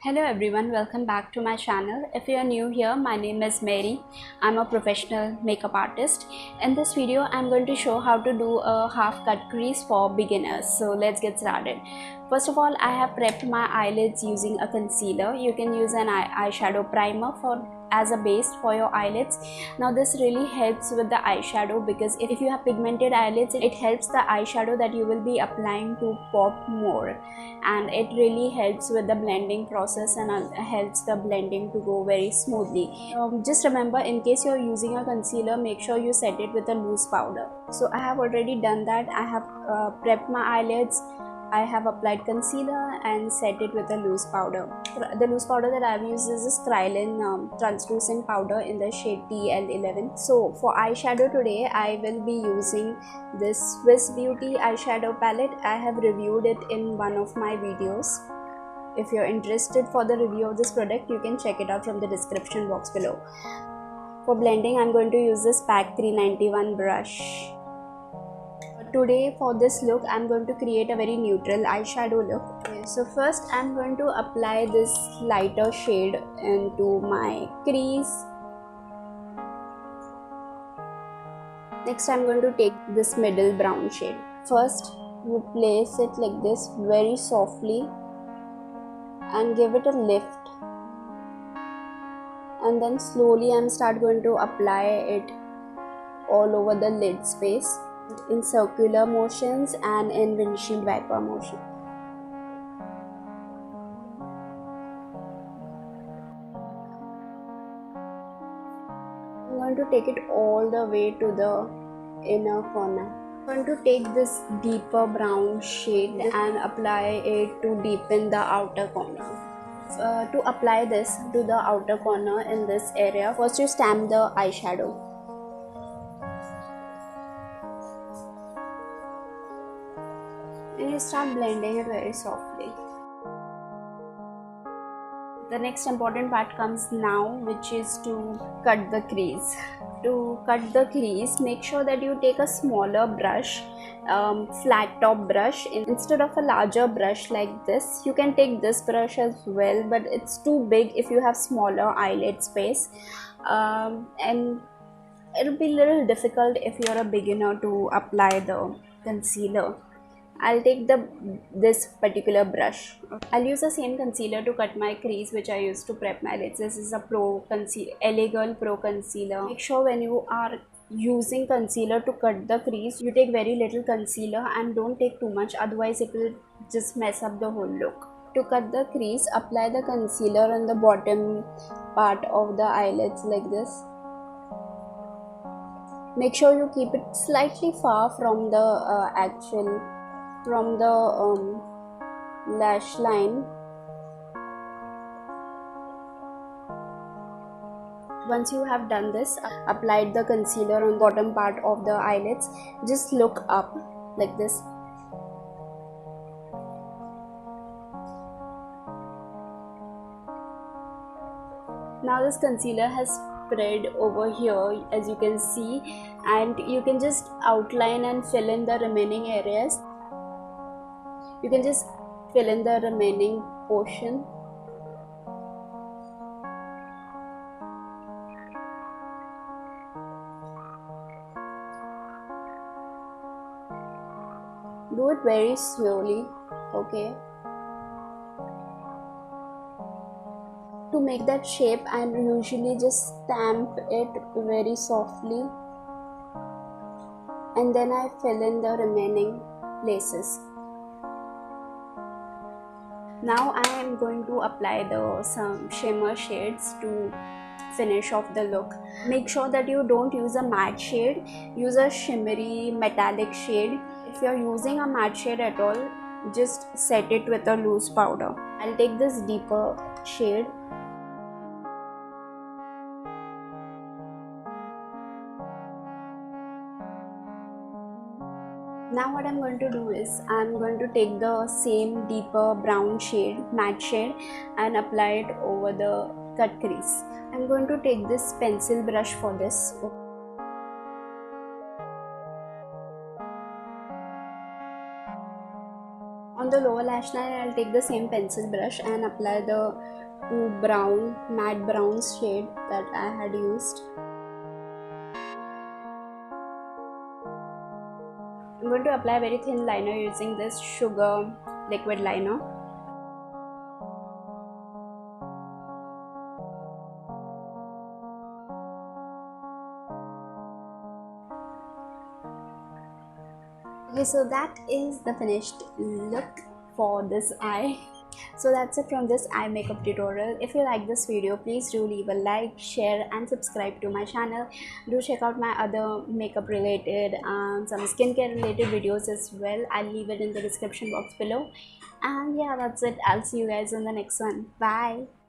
Hello everyone, welcome back to my channel. If you are new here, my name is Mary. I'm a professional makeup artist. In this video, I'm going to show how to do a half cut crease for beginners. So let's get started. First of all, I have prepped my eyelids using a concealer. You can use an eyeshadow primer as a base for your eyelids. Now this really helps with the eyeshadow because if you have pigmented eyelids, it helps the eyeshadow that you will be applying to pop more, and it really helps with the blending process and helps the blending to go very smoothly. Just remember, in case you're using a concealer, make sure you set it with a loose powder. So I have already done that. I have prepped my eyelids. I have applied concealer and set it with a loose powder. The loose powder that I have used is this Kryolan translucent powder in the shade TL11. So for eyeshadow today, I will be using this Swiss Beauty eyeshadow palette. I have reviewed it in one of my videos. If you're interested for the review of this product, you can check it out from the description box below. For blending, I'm going to use this PAC 391 brush. Today for this look, I'm going to create a very neutral eyeshadow look. Okay, so first I'm going to apply this lighter shade into my crease. Next I'm going to take this middle brown shade. First you place it like this very softly and give it a lift, and then slowly I'm going to apply it all over the lid space in circular motions and in windshield wiper motion. I'm going to take it all the way to the inner corner. I'm going to take this deeper brown shade and apply it to deepen the outer corner. To apply this to the outer corner in this area, first you stamp the eyeshadow. And you start blending it very softly. The next important part comes now, which is to cut the crease. To cut the crease, make sure that you take a smaller brush, flat top brush, instead of a larger brush like this. You can take this brush as well, but it's too big if you have smaller eyelid space, and it'll be a little difficult if you're a beginner to apply the concealer. I'll take this particular brush. I'll use the same concealer to cut my crease which I used to prep my lids. This is a LA Girl Pro Concealer. Make sure when you are using concealer to cut the crease, you take very little concealer and don't take too much, otherwise it will just mess up the whole look. To cut the crease, apply the concealer on the bottom part of the eyelids like this. Make sure you keep it slightly far from the lash line. Once you have done this, applied the concealer on the bottom part of the eyelids, just look up like this. Now this concealer has spread over here, as you can see, and you can just outline and fill in the remaining areas. You can just fill in the remaining portion. Do it very slowly, okay? To make that shape, I usually just stamp it very softly, and then I fill in the remaining places. Now I am going to apply some shimmer shades to finish off the look. Make sure that you don't use a matte shade, use a shimmery metallic shade. If you're using a matte shade at all, just set it with a loose powder. I'll take this deeper shade. Now what I'm going to do is, I'm going to take the same deeper brown shade, matte shade, and apply it over the cut crease. I'm going to take this pencil brush for this. On the lower lash line, I'll take the same pencil brush and apply the matte brown shade that I had used. I'm going to apply a very thin liner using this Sugar liquid liner. Okay, so that is the finished look for this eye. So that's it from this eye makeup tutorial. If you like this video, please do leave a like, share and subscribe to my channel. Do check out my other makeup related and some skincare related videos as well. I'll leave it in the description box below. And yeah, that's it. I'll see you guys in the next one. Bye.